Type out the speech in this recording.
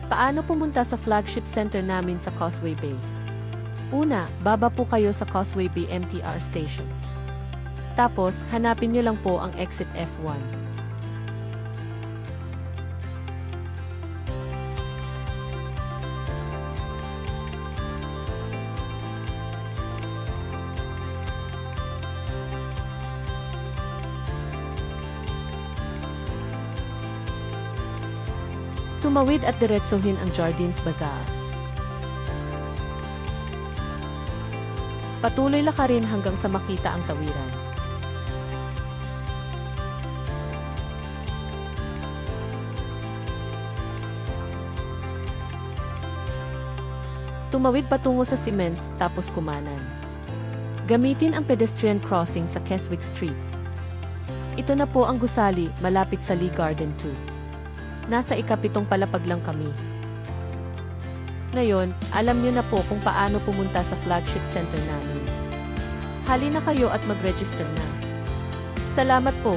Paano pumunta sa flagship center namin sa Causeway Bay? Una, baba po kayo sa Causeway Bay MTR Station. Tapos, hanapin nyo lang po ang exit F1. Tumawid at diretsuhin ang Jardines Bazaar. Patuloy lakarin hanggang sa makita ang tawiran. Tumawid patungo sa Siemens tapos kumanan. Gamitin ang pedestrian crossing sa Keswick Street. Ito na po ang gusali malapit sa Lee Garden 2. Nasa ikapitong palapag lang kami. Ngayon, alam niyo na po kung paano pumunta sa flagship center namin. Halina kayo at mag-register na. Salamat po!